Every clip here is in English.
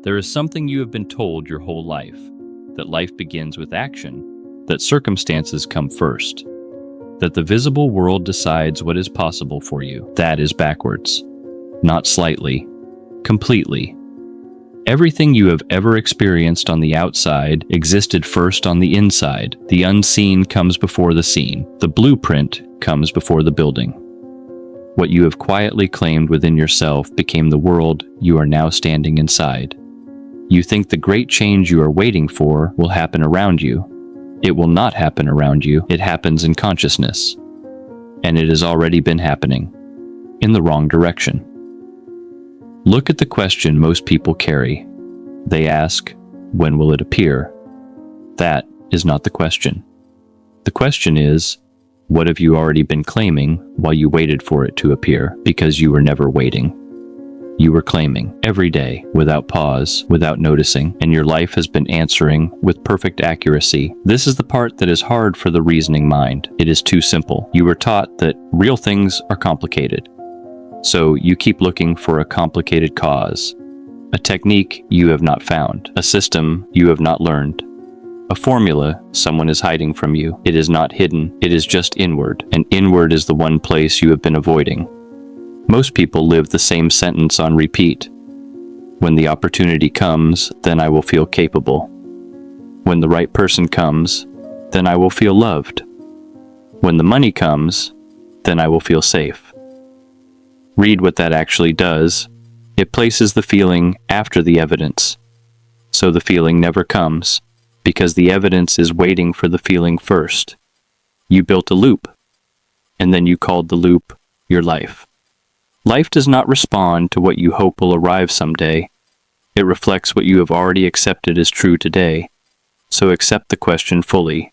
There is something you have been told your whole life, that life begins with action, that circumstances come first, that the visible world decides what is possible for you. That is backwards. Not slightly, completely. Everything you have ever experienced on the outside existed first on the inside. The unseen comes before the seen. The blueprint comes before the building. What you have quietly claimed within yourself became the world you are now standing inside. You think the great change you are waiting for will happen around you. It will not happen around you. It happens in consciousness. And it has already been happening. In the wrong direction. Look at the question most people carry. They ask, when will it appear? That is not the question. The question is, what have you already been claiming while you waited for it to appear, because you were never waiting? You were claiming every day, without pause, without noticing, and your life has been answering with perfect accuracy. This is the part that is hard for the reasoning mind. It is too simple. You were taught that real things are complicated. So you keep looking for a complicated cause, a technique you have not found, a system you have not learned, a formula someone is hiding from you. It is not hidden, it is just inward, and inward is the one place you have been avoiding. Most people live the same sentence on repeat. When the opportunity comes, then I will feel capable. When the right person comes, then I will feel loved. When the money comes, then I will feel safe. Read what that actually does. It places the feeling after the evidence. So the feeling never comes, because the evidence is waiting for the feeling first. You built a loop, and then you called the loop your life. Life does not respond to what you hope will arrive someday. It reflects what you have already accepted as true today. So accept the question fully.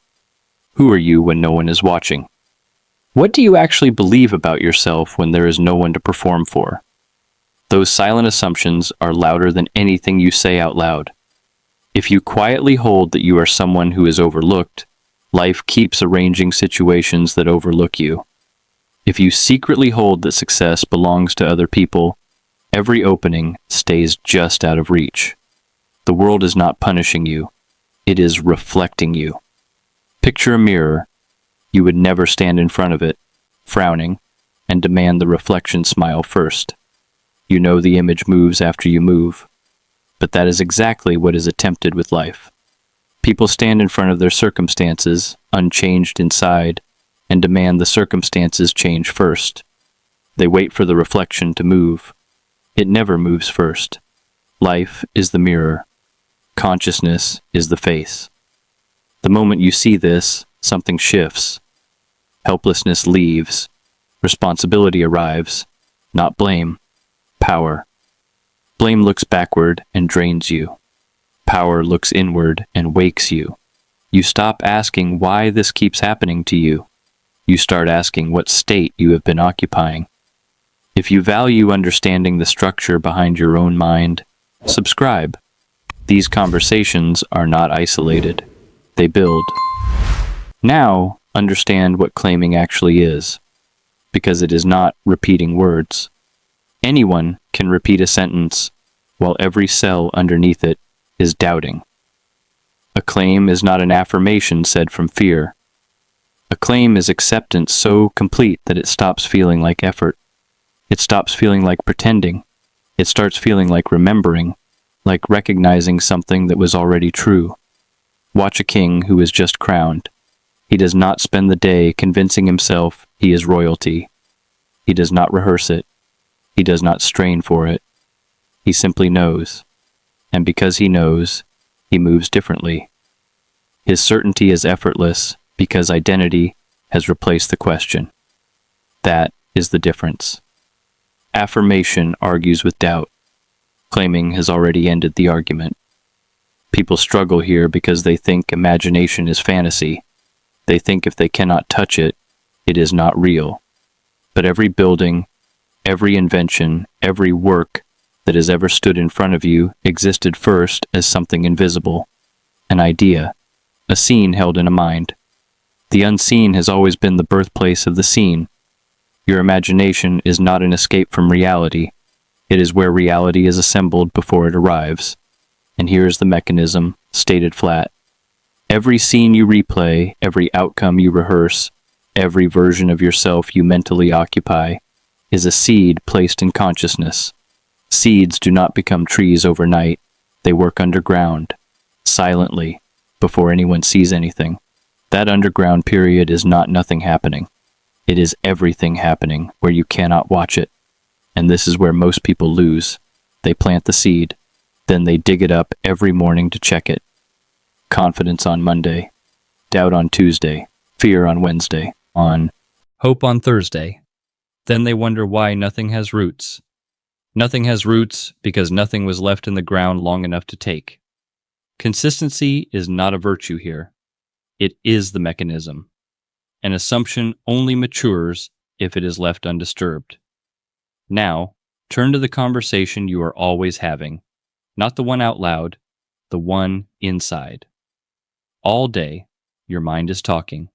Who are you when no one is watching? What do you actually believe about yourself when there is no one to perform for? Those silent assumptions are louder than anything you say out loud. If you quietly hold that you are someone who is overlooked, life keeps arranging situations that overlook you. If you secretly hold that success belongs to other people, every opening stays just out of reach. The world is not punishing you. It is reflecting you. Picture a mirror. You would never stand in front of it, frowning, and demand the reflection smile first. You know the image moves after you move. But that is exactly what is attempted with life. People stand in front of their circumstances, unchanged inside, and demand the circumstances change first. They wait for the reflection to move. It never moves first. Life is the mirror. Consciousness is the face. The moment you see this, something shifts. Helplessness leaves. Responsibility arrives. Not blame. Power. Blame looks backward and drains you. Power looks inward and wakes you. You stop asking why this keeps happening to you. You start asking what state you have been occupying. If you value understanding the structure behind your own mind, subscribe. These conversations are not isolated. They build. Now, understand what claiming actually is, because it is not repeating words. Anyone can repeat a sentence while every cell underneath it is doubting. A claim is not an affirmation said from fear. A claim is acceptance so complete that it stops feeling like effort. It stops feeling like pretending. It starts feeling like remembering, like recognizing something that was already true. Watch a king who is just crowned. He does not spend the day convincing himself he is royalty. He does not rehearse it. He does not strain for it. He simply knows. And because he knows, he moves differently. His certainty is effortless because identity has replaced the question. That is the difference. Affirmation argues with doubt. Claiming has already ended the argument. People struggle here because they think imagination is fantasy. They think if they cannot touch it, it is not real. But every building, every invention, every work that has ever stood in front of you existed first as something invisible, an idea, a scene held in a mind. The unseen has always been the birthplace of the seen. Your imagination is not an escape from reality. It is where reality is assembled before it arrives. And here is the mechanism, stated flat. Every scene you replay, every outcome you rehearse, every version of yourself you mentally occupy, is a seed placed in consciousness. Seeds do not become trees overnight. They work underground, silently, before anyone sees anything. That underground period is not nothing happening. It is everything happening where you cannot watch it. And this is where most people lose. They plant the seed, then they dig it up every morning to check it. Confidence on Monday, doubt on Tuesday, fear on Wednesday, on hope on Thursday. Then they wonder why nothing has roots. Nothing has roots because nothing was left in the ground long enough to take. Consistency is not a virtue here. It is the mechanism. An assumption only matures if it is left undisturbed. Now, turn to the conversation you are always having, not the one out loud, the one inside. All day, your mind is talking,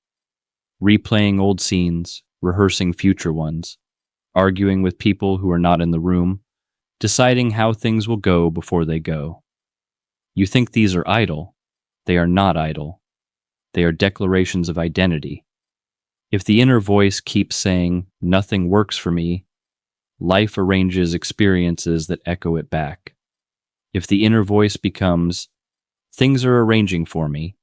replaying old scenes, rehearsing future ones, arguing with people who are not in the room, deciding how things will go before they go. You think these are idle. They are not idle. They are declarations of identity. If the inner voice keeps saying, "Nothing works for me," life arranges experiences that echo it back. If the inner voice becomes, "Things are arranging for me,"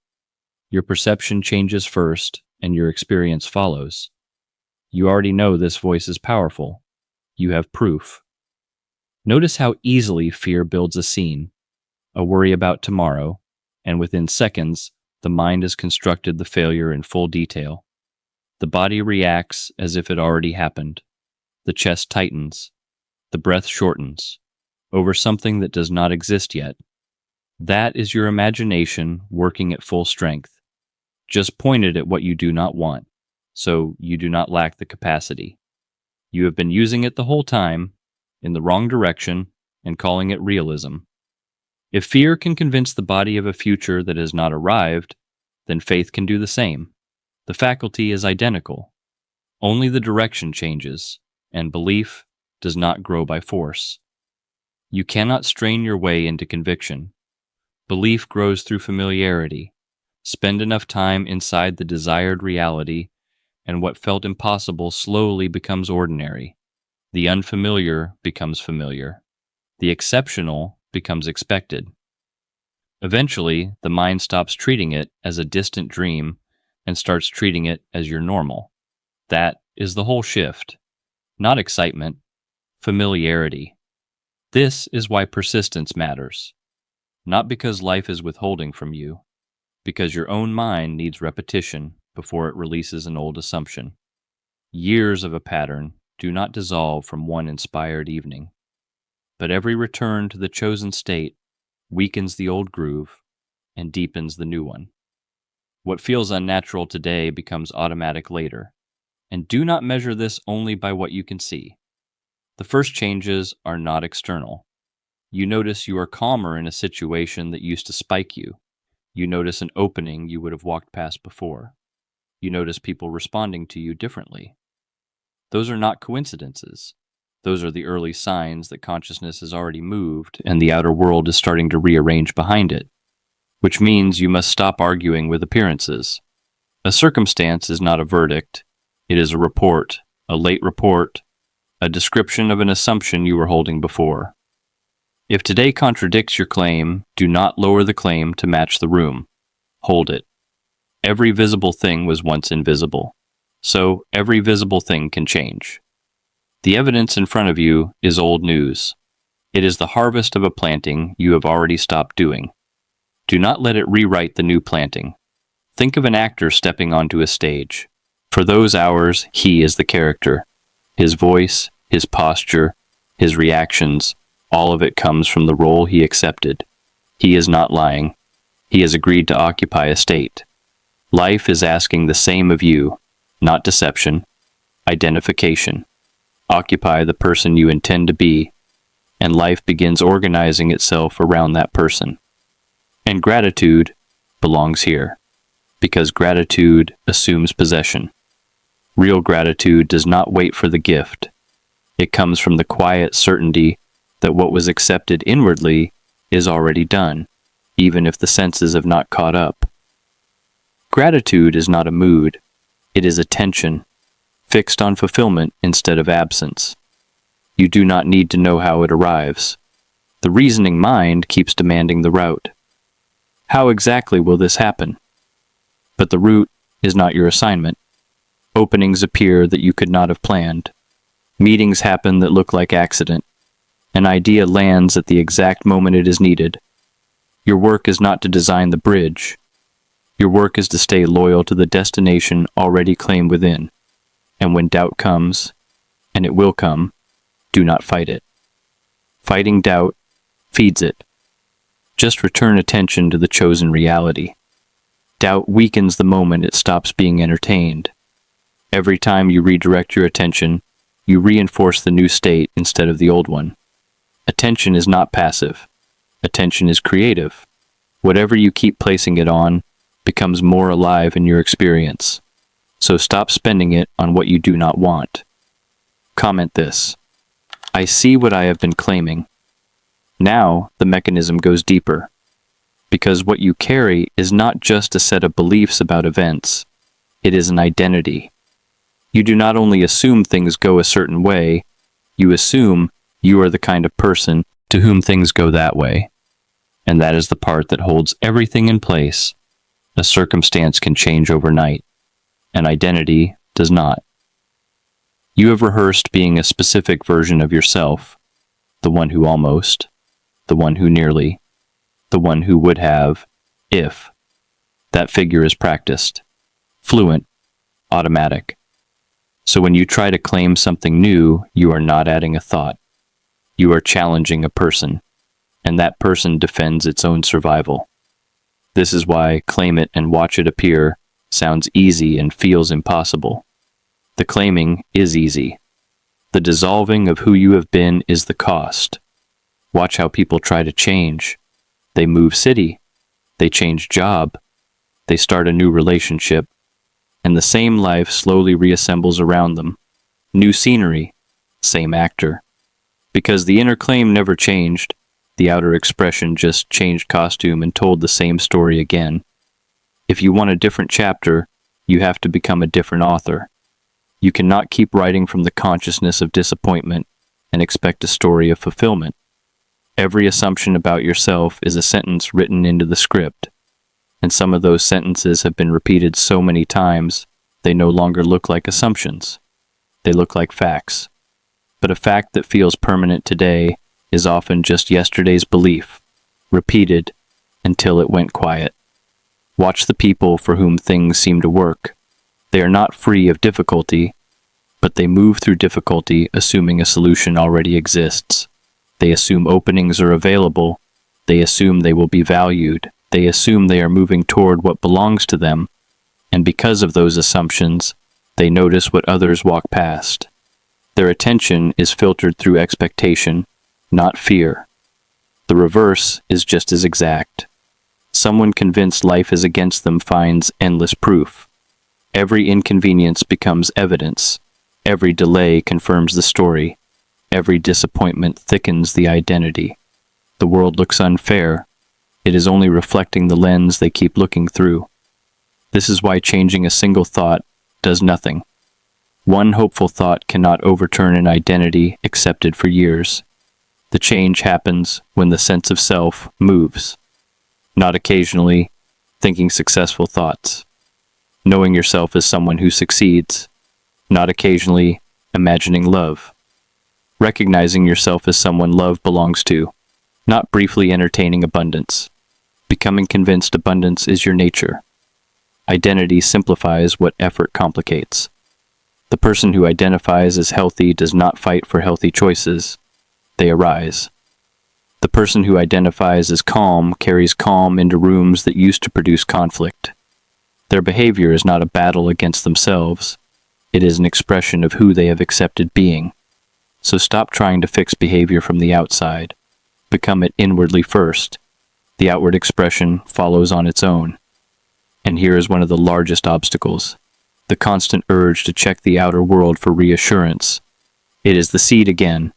your perception changes first and your experience follows. You already know this voice is powerful. You have proof. Notice how easily fear builds a scene, a worry about tomorrow, and within seconds, the mind has constructed the failure in full detail. The body reacts as if it already happened. The chest tightens. The breath shortens over something that does not exist yet. That is your imagination working at full strength, just pointed at what you do not want, so you do not lack the capacity. You have been using it the whole time, in the wrong direction, and calling it realism. If fear can convince the body of a future that has not arrived, then faith can do the same. The faculty is identical. Only the direction changes, and belief does not grow by force. You cannot strain your way into conviction. Belief grows through familiarity. Spend enough time inside the desired reality, and what felt impossible slowly becomes ordinary. The unfamiliar becomes familiar. The exceptional becomes expected. Eventually, the mind stops treating it as a distant dream and starts treating it as your normal. That is the whole shift. Not excitement, familiarity. This is why persistence matters. Not because life is withholding from you, because your own mind needs repetition before it releases an old assumption. Years of a pattern do not dissolve from one inspired evening, but every return to the chosen state weakens the old groove and deepens the new one. What feels unnatural today becomes automatic later, and do not measure this only by what you can see. The first changes are not external. You notice you are calmer in a situation that used to spike you. You notice an opening you would have walked past before. You notice people responding to you differently. Those are not coincidences. Those are the early signs that consciousness has already moved and the outer world is starting to rearrange behind it, which means you must stop arguing with appearances. A circumstance is not a verdict. It is a report, a late report, a description of an assumption you were holding before. If today contradicts your claim, do not lower the claim to match the room. Hold it. Every visible thing was once invisible, so every visible thing can change. The evidence in front of you is old news. It is the harvest of a planting you have already stopped doing. Do not let it rewrite the new planting. Think of an actor stepping onto a stage. For those hours, he is the character. His voice, his posture, his reactions, all of it comes from the role he accepted. He is not lying. He has agreed to occupy a state. Life is asking the same of you, not deception, identification. Occupy the person you intend to be, and life begins organizing itself around that person. And gratitude belongs here, because gratitude assumes possession. Real gratitude does not wait for the gift. It comes from the quiet certainty that what was accepted inwardly is already done, even if the senses have not caught up. Gratitude is not a mood, it is attention, fixed on fulfillment instead of absence. You do not need to know how it arrives. The reasoning mind keeps demanding the route. How exactly will this happen? But the route is not your assignment. Openings appear that you could not have planned. Meetings happen that look like accident. An idea lands at the exact moment it is needed. Your work is not to design the bridge. Your work is to stay loyal to the destination already claimed within. And when doubt comes, and it will come, do not fight it. Fighting doubt feeds it. Just return attention to the chosen reality. Doubt weakens the moment it stops being entertained. Every time you redirect your attention, you reinforce the new state instead of the old one. Attention is not passive. Attention is creative. Whatever you keep placing it on becomes more alive in your experience. So stop spending it on what you do not want. Comment this: I see what I have been claiming. Now the mechanism goes deeper, because what you carry is not just a set of beliefs about events, it is an identity. You do not only assume things go a certain way, you assume you are the kind of person to whom things go that way. And that is the part that holds everything in place. A circumstance can change overnight. An identity does not. You have rehearsed being a specific version of yourself, the one who almost, the one who nearly, the one who would have, if. That figure is practiced, fluent, automatic. So when you try to claim something new, you are not adding a thought. You are challenging a person, and that person defends its own survival. This is why claim it and watch it appear sounds easy and feels impossible. The claiming is easy. The dissolving of who you have been is the cost. Watch how people try to change. They move city. They change job. They start a new relationship. And the same life slowly reassembles around them. New scenery. Same actor. Because the inner claim never changed, the outer expression just changed costume and told the same story again. If you want a different chapter, you have to become a different author. You cannot keep writing from the consciousness of disappointment and expect a story of fulfillment. Every assumption about yourself is a sentence written into the script, and some of those sentences have been repeated so many times they no longer look like assumptions. They look like facts. But a fact that feels permanent today is often just yesterday's belief, repeated until it went quiet. Watch the people for whom things seem to work. They are not free of difficulty, but they move through difficulty assuming a solution already exists. They assume openings are available. They assume they will be valued. They assume they are moving toward what belongs to them, and because of those assumptions, they notice what others walk past. Their attention is filtered through expectation, not fear. The reverse is just as exact. Someone convinced life is against them finds endless proof. Every inconvenience becomes evidence. Every delay confirms the story. Every disappointment thickens the identity. The world looks unfair. It is only reflecting the lens they keep looking through. This is why changing a single thought does nothing. One hopeful thought cannot overturn an identity accepted for years. The change happens when the sense of self moves. Not occasionally thinking successful thoughts. Knowing yourself as someone who succeeds. Not occasionally imagining love. Recognizing yourself as someone love belongs to. Not briefly entertaining abundance. Becoming convinced abundance is your nature. Identity simplifies what effort complicates. The person who identifies as healthy does not fight for healthy choices. They arise. The person who identifies as calm carries calm into rooms that used to produce conflict. Their behavior is not a battle against themselves. It is an expression of who they have accepted being. So stop trying to fix behavior from the outside. Become it inwardly first. The outward expression follows on its own. And here is one of the largest obstacles: the constant urge to check the outer world for reassurance. It is the seed again.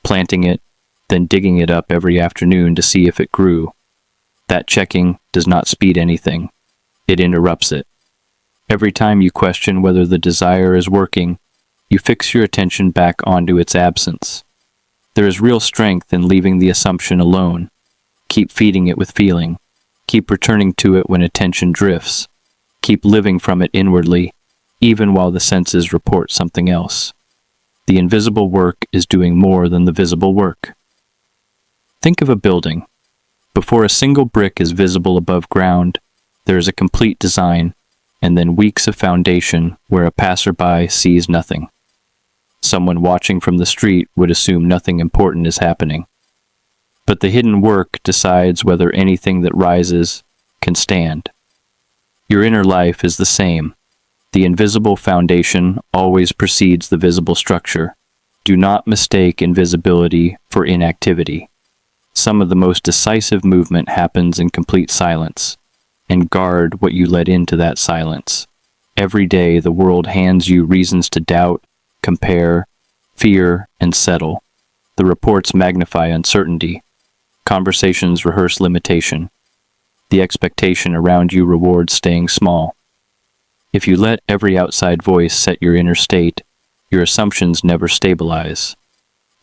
Planting it, then digging it up every afternoon to see if it grew. That checking does not speed anything. It interrupts it. Every time you question whether the desire is working, you fix your attention back onto its absence. There is real strength in leaving the assumption alone. Keep feeding it with feeling. Keep returning to it when attention drifts. Keep living from it inwardly, even while the senses report something else. The invisible work is doing more than the visible work. Think of a building. Before a single brick is visible above ground, there is a complete design, and then weeks of foundation where a passerby sees nothing. Someone watching from the street would assume nothing important is happening. But the hidden work decides whether anything that rises can stand. Your inner life is the same. The invisible foundation always precedes the visible structure. Do not mistake invisibility for inactivity. Some of the most decisive movement happens in complete silence, and guard what you let into that silence. Every day the world hands you reasons to doubt, compare, fear, and settle. The reports magnify uncertainty. Conversations rehearse limitation. The expectation around you rewards staying small. If you let every outside voice set your inner state, your assumptions never stabilize.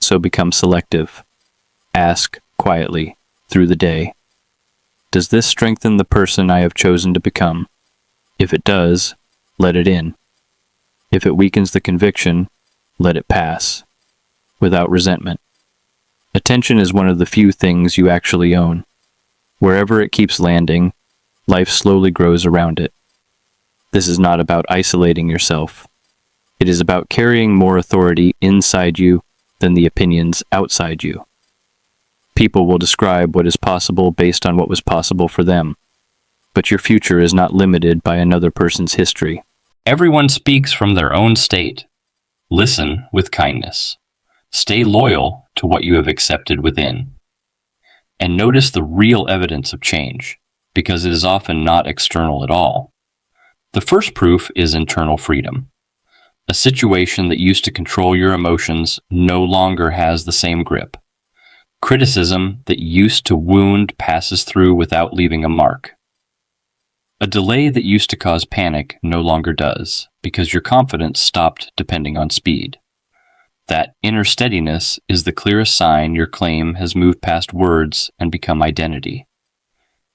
So become selective. Ask quietly through the day, does this strengthen the person I have chosen to become? If it does, let it in. If it weakens the conviction, let it pass, without resentment. Attention is one of the few things you actually own. Wherever it keeps landing, life slowly grows around it. This is not about isolating yourself. It is about carrying more authority inside you than the opinions outside you. People will describe what is possible based on what was possible for them, but your future is not limited by another person's history. Everyone speaks from their own state. Listen with kindness. Stay loyal to what you have accepted within. And notice the real evidence of change, because it is often not external at all. The first proof is internal freedom. A situation that used to control your emotions no longer has the same grip. Criticism that used to wound passes through without leaving a mark. A delay that used to cause panic no longer does, because your confidence stopped depending on speed. That inner steadiness is the clearest sign your claim has moved past words and become identity.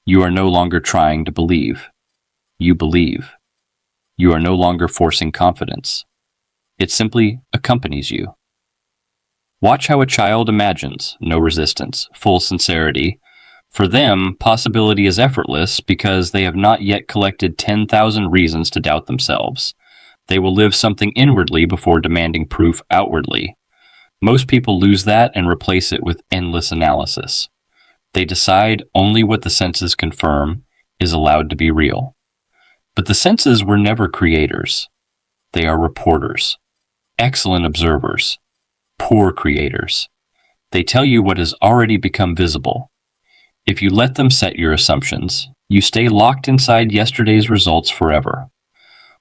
You are no longer trying to believe. You believe. You are no longer forcing confidence. It simply accompanies you. Watch how a child imagines, no resistance, full sincerity. For them, possibility is effortless because they have not yet collected 10,000 reasons to doubt themselves. They will live something inwardly before demanding proof outwardly. Most people lose that and replace it with endless analysis. They decide only what the senses confirm is allowed to be real. But the senses were never creators. They are reporters, excellent observers, poor creators. They tell you what has already become visible. If you let them set your assumptions, you stay locked inside yesterday's results forever.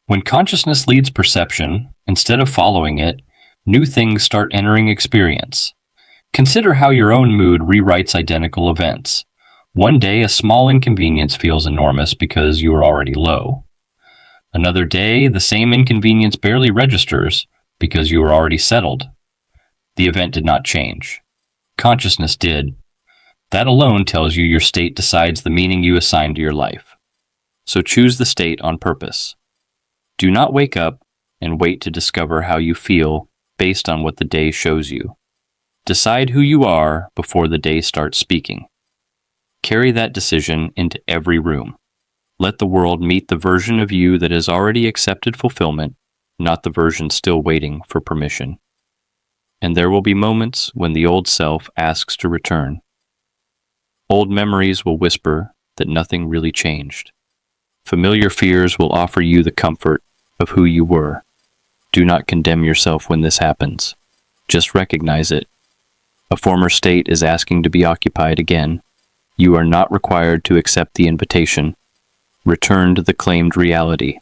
When consciousness leads perception, instead of following it, new things start entering experience. Consider how your own mood rewrites identical events. One day, a small inconvenience feels enormous because you are already low. Another day, the same inconvenience barely registers because you are already settled. The event did not change. Consciousness did. That alone tells you your state decides the meaning you assign to your life. So choose the state on purpose. Do not wake up and wait to discover how you feel based on what the day shows you. Decide who you are before the day starts speaking. Carry that decision into every room. Let the world meet the version of you that has already accepted fulfillment, not the version still waiting for permission. And there will be moments when the old self asks to return. Old memories will whisper that nothing really changed. Familiar fears will offer you the comfort of who you were. Do not condemn yourself when this happens. Just recognize it. A former state is asking to be occupied again. You are not required to accept the invitation. Return to the claimed reality.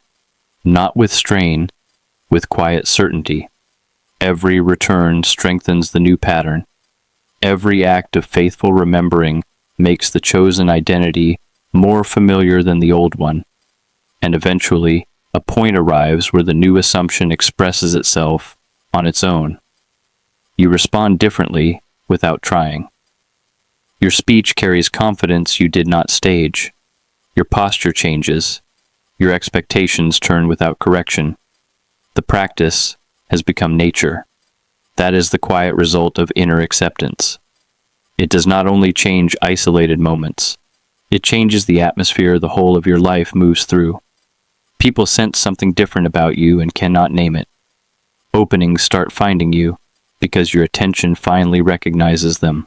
Not with strain, with quiet certainty. Every return strengthens the new pattern. Every act of faithful remembering makes the chosen identity more familiar than the old one, and eventually a point arrives where the new assumption expresses itself on its own. You respond differently without trying. Your speech carries confidence you did not stage. Your posture changes. Your expectations turn without correction. The practice has become nature. That is the quiet result of inner acceptance. It does not only change isolated moments, it changes the atmosphere the whole of your life moves through. People sense something different about you and cannot name it. Openings start finding you because your attention finally recognizes them.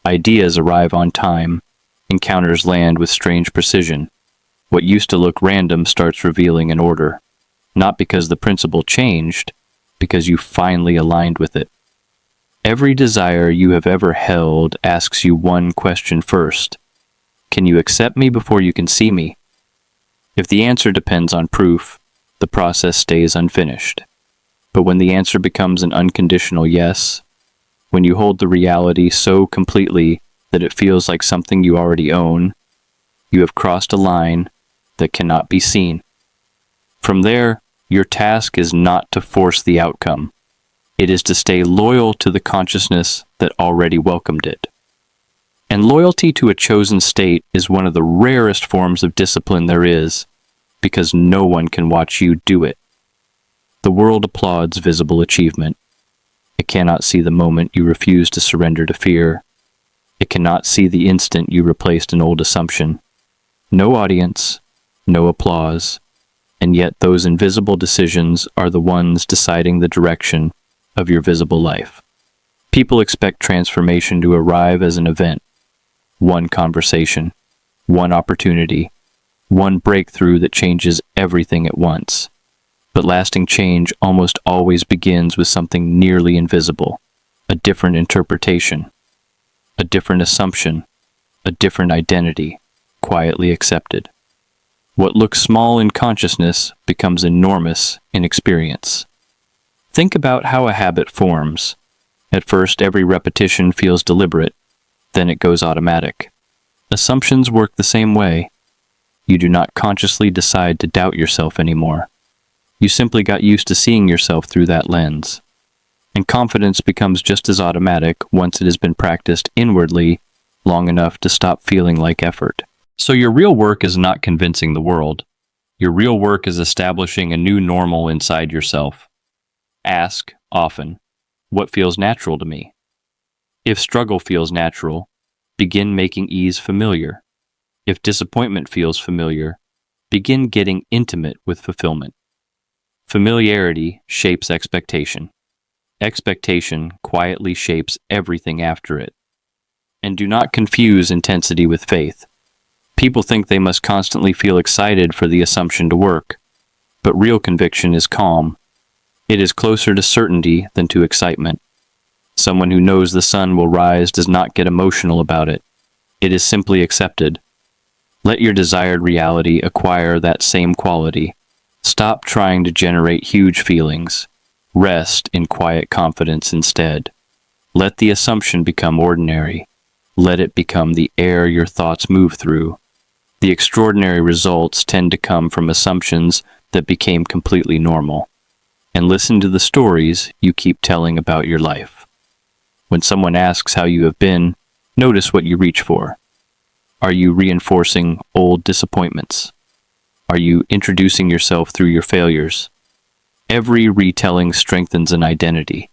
Ideas arrive on time. Encounters land with strange precision. What used to look random starts revealing an order, not because the principle changed, because you finally aligned with it. Every desire you have ever held asks you one question first. Can you accept me before you can see me? If the answer depends on proof, the process stays unfinished. But when the answer becomes an unconditional yes, when you hold the reality so completely that it feels like something you already own, you have crossed a line that cannot be seen. From there, your task is not to force the outcome. It is to stay loyal to the consciousness that already welcomed it. And loyalty to a chosen state is one of the rarest forms of discipline there is, because no one can watch you do it. The world applauds visible achievement. It cannot see the moment you refuse to surrender to fear. It cannot see the instant you replaced an old assumption. No audience, no applause, and yet those invisible decisions are the ones deciding the direction of your visible life. People expect transformation to arrive as an event. One conversation, one opportunity, one breakthrough that changes everything at once. But lasting change almost always begins with something nearly invisible, a different interpretation, a different assumption, a different identity, quietly accepted. What looks small in consciousness becomes enormous in experience. Think about how a habit forms. At first, every repetition feels deliberate, then it goes automatic. Assumptions work the same way. You do not consciously decide to doubt yourself anymore. You simply got used to seeing yourself through that lens. And confidence becomes just as automatic once it has been practiced inwardly long enough to stop feeling like effort. So your real work is not convincing the world. Your real work is establishing a new normal inside yourself. Ask, often, what feels natural to me? If struggle feels natural, begin making ease familiar. If disappointment feels familiar, begin getting intimate with fulfillment. Familiarity shapes expectation. Expectation quietly shapes everything after it. And do not confuse intensity with faith. People think they must constantly feel excited for the assumption to work, but real conviction is calm. It is closer to certainty than to excitement. Someone who knows the sun will rise does not get emotional about it. It is simply accepted. Let your desired reality acquire that same quality. Stop trying to generate huge feelings. Rest in quiet confidence instead. Let the assumption become ordinary. Let it become the air your thoughts move through. The extraordinary results tend to come from assumptions that became completely normal. And listen to the stories you keep telling about your life. When someone asks how you have been, notice what you reach for. Are you reinforcing old disappointments? Are you introducing yourself through your failures? Every retelling strengthens an identity.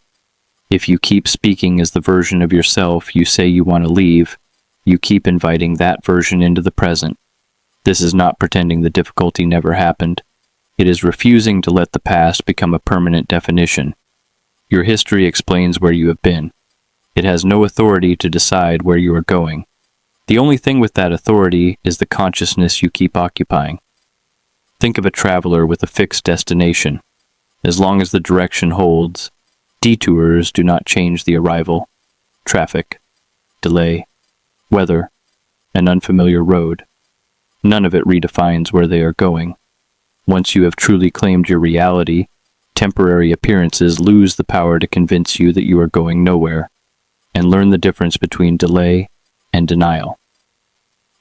If you keep speaking as the version of yourself you say you want to leave, you keep inviting that version into the present. This is not pretending the difficulty never happened. It is refusing to let the past become a permanent definition. Your history explains where you have been. It has no authority to decide where you are going. The only thing with that authority is the consciousness you keep occupying. Think of a traveler with a fixed destination. As long as the direction holds, detours do not change the arrival. Traffic, delay, weather, an unfamiliar road. None of it redefines where they are going. Once you have truly claimed your reality, temporary appearances lose the power to convince you that you are going nowhere. and learn the difference between delay and denial.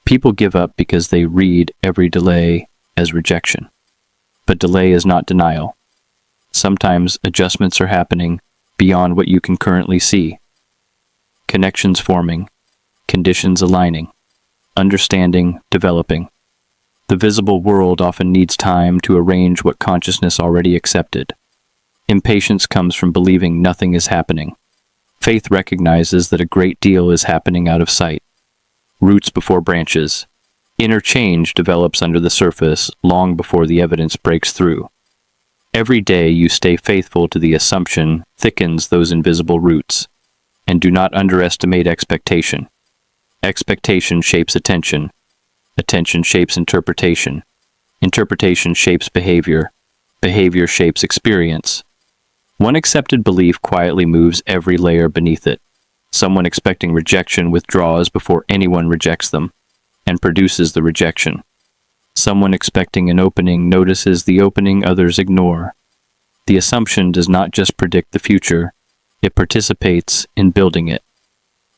People give up because they read every delay as rejection. But delay is not denial. Sometimes adjustments are happening beyond what you can currently see. Connections forming, conditions aligning, understanding developing. The visible world often needs time to arrange what consciousness already accepted. Impatience comes from believing nothing is happening. Faith recognizes that a great deal is happening out of sight. Roots before branches. Inner change develops under the surface long before the evidence breaks through. Every day you stay faithful to the assumption thickens those invisible roots. And do not underestimate expectation. Expectation shapes attention. Attention shapes interpretation. Interpretation shapes behavior. Behavior shapes experience. One accepted belief quietly moves every layer beneath it. Someone expecting rejection withdraws before anyone rejects them, and produces the rejection. Someone expecting an opening notices the opening others ignore. The assumption does not just predict the future, it participates in building it.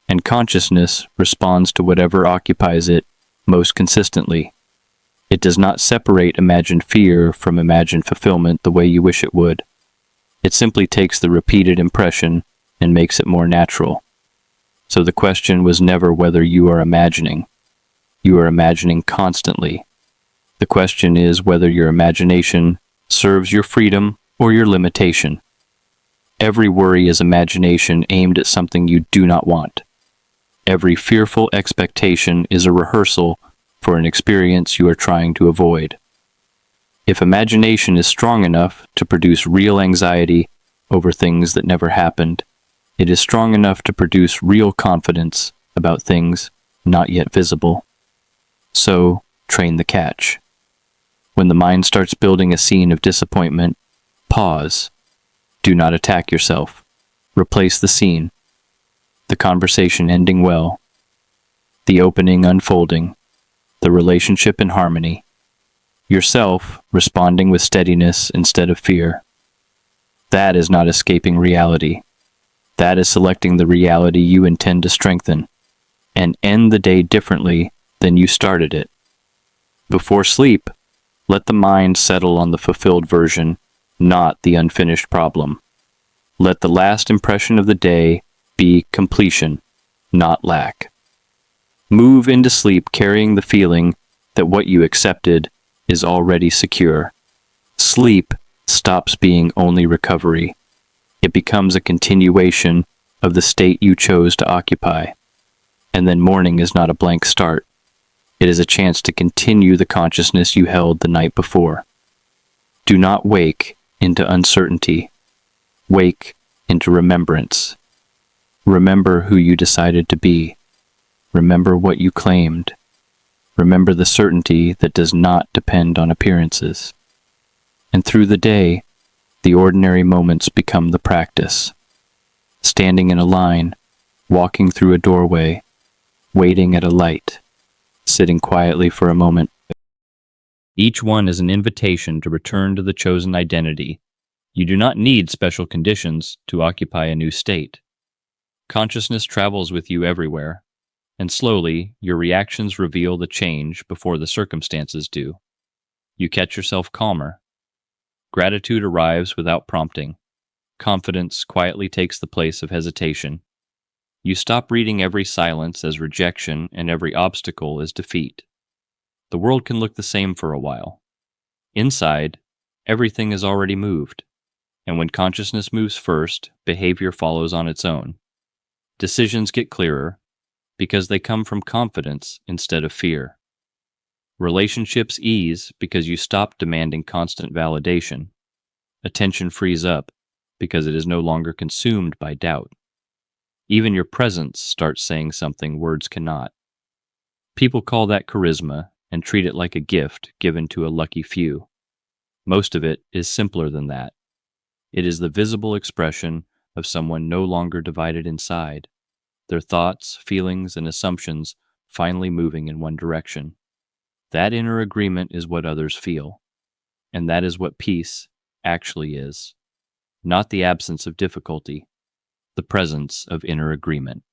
And consciousness responds to whatever occupies it most consistently. It does not separate imagined fear from imagined fulfillment the way you wish it would. It simply takes the repeated impression and makes it more natural. So the question was never whether you are imagining. You are imagining constantly. The question is whether your imagination serves your freedom or your limitation. Every worry is imagination aimed at something you do not want. Every fearful expectation is a rehearsal for an experience you are trying to avoid. If imagination is strong enough to produce real anxiety over things that never happened, it is strong enough to produce real confidence about things not yet visible. So, train the catch. When the mind starts building a scene of disappointment, pause. Do not attack yourself. Replace the scene. The conversation ending well. The opening unfolding. The relationship in harmony. Yourself responding with steadiness instead of fear. That is not escaping reality. That is selecting the reality you intend to strengthen and end the day differently than you started it. Before sleep, let the mind settle on the fulfilled version, not the unfinished problem. Let the last impression of the day be completion, not lack. Move into sleep carrying the feeling that what you accepted is already secure. Sleep stops being only recovery. It becomes a continuation of the state you chose to occupy. And then morning is not a blank start. It is a chance to continue the consciousness you held the night before. Do not wake into uncertainty. Wake into remembrance. Remember who you decided to be. Remember what you claimed. Remember the certainty that does not depend on appearances. And through the day, the ordinary moments become the practice. Standing in a line, walking through a doorway, waiting at a light, sitting quietly for a moment. Each one is an invitation to return to the chosen identity. You do not need special conditions to occupy a new state. Consciousness travels with you everywhere, and slowly your reactions reveal the change before the circumstances do. You catch yourself calmer. Gratitude arrives without prompting. Confidence quietly takes the place of hesitation. You stop reading every silence as rejection and every obstacle as defeat. The world can look the same for a while. Inside, everything is already moved, and when consciousness moves first, behavior follows on its own. Decisions get clearer because they come from confidence instead of fear. Relationships ease because you stop demanding constant validation. Attention frees up because it is no longer consumed by doubt. Even your presence starts saying something words cannot. People call that charisma and treat it like a gift given to a lucky few. Most of it is simpler than that. It is the visible expression of someone no longer divided inside, their thoughts, feelings, and assumptions finally moving in one direction. That inner agreement is what others feel, and that is what peace actually is. Not the absence of difficulty, the presence of inner agreement.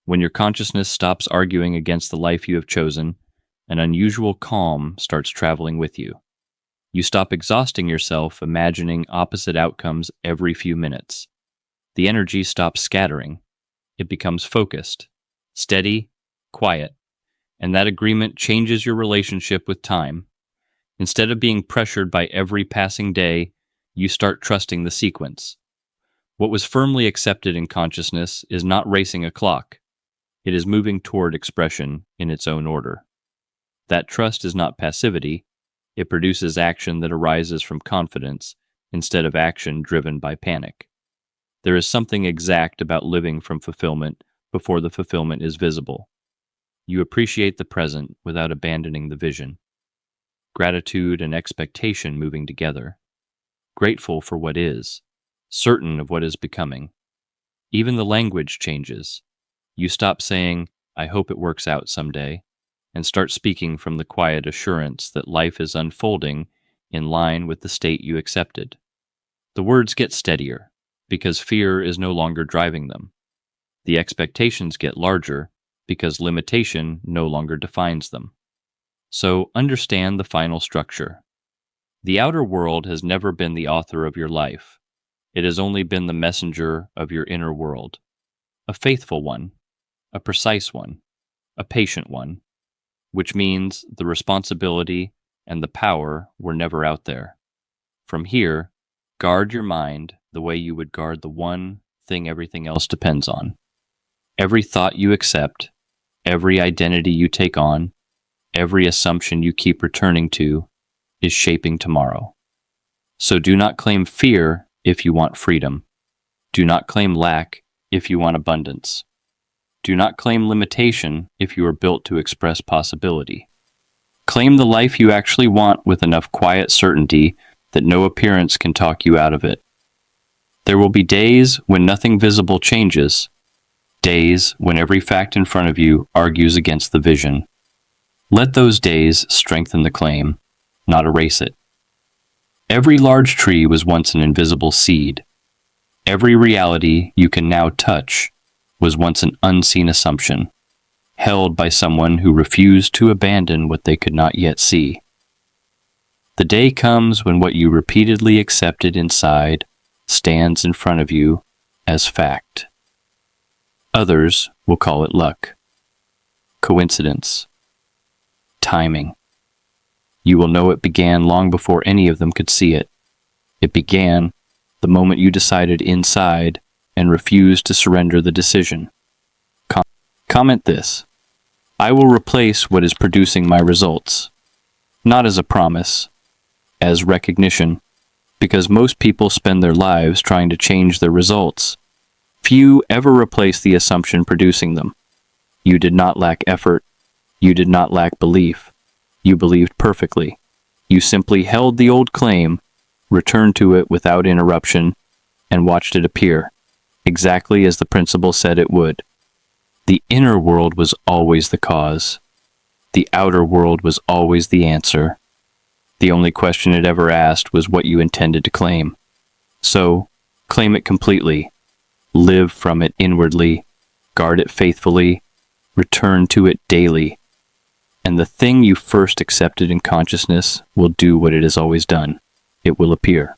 When your consciousness stops arguing against the life you have chosen, an unusual calm starts traveling with you. You stop exhausting yourself imagining opposite outcomes every few minutes. The energy stops scattering. It becomes focused, steady, quiet, and that agreement changes your relationship with time. Instead of being pressured by every passing day, you start trusting the sequence. What was firmly accepted in consciousness is not racing a clock. It is moving toward expression in its own order. That trust is not passivity. It produces action that arises from confidence instead of action driven by panic. There is something exact about living from fulfillment before the fulfillment is visible. You appreciate the present without abandoning the vision. Gratitude and expectation moving together. Grateful for what is, certain of what is becoming. Even the language changes. You stop saying, "I hope it works out someday," and start speaking from the quiet assurance that life is unfolding in line with the state you accepted. The words get steadier, because fear is no longer driving them. The expectations get larger, because limitation no longer defines them. So understand the final structure. The outer world has never been the author of your life. It has only been the messenger of your inner world. A faithful one, a precise one, a patient one, which means the responsibility and the power were never out there. From here, guard your mind the way you would guard the one thing everything else depends on. Every thought you accept, every identity you take on, every assumption you keep returning to is shaping tomorrow. So do not claim fear if you want freedom. Do not claim lack if you want abundance. Do not claim limitation if you are built to express possibility. Claim the life you actually want with enough quiet certainty that no appearance can talk you out of it. There will be days when nothing visible changes, days when every fact in front of you argues against the vision. Let those days strengthen the claim, not erase it. Every large tree was once an invisible seed. Every reality you can now touch was once an unseen assumption, held by someone who refused to abandon what they could not yet see. The day comes when what you repeatedly accepted inside stands in front of you as fact. Others will call it luck, coincidence, timing. You will know it began long before any of them could see it. It began the moment you decided inside and refused to surrender the decision. Comment this: I will replace what is producing my results, not as a promise, as recognition, because most people spend their lives trying to change their results. Few ever replace the assumption producing them. You did not lack effort. You did not lack belief. You believed perfectly. You simply held the old claim, returned to it without interruption, and watched it appear, exactly as the principle said it would. The inner world was always the cause. The outer world was always the answer. The only question it ever asked was what you intended to claim. So, claim it completely. Live from it inwardly. Guard it faithfully. Return to it daily. And the thing you first accepted in consciousness will do what it has always done. It will appear.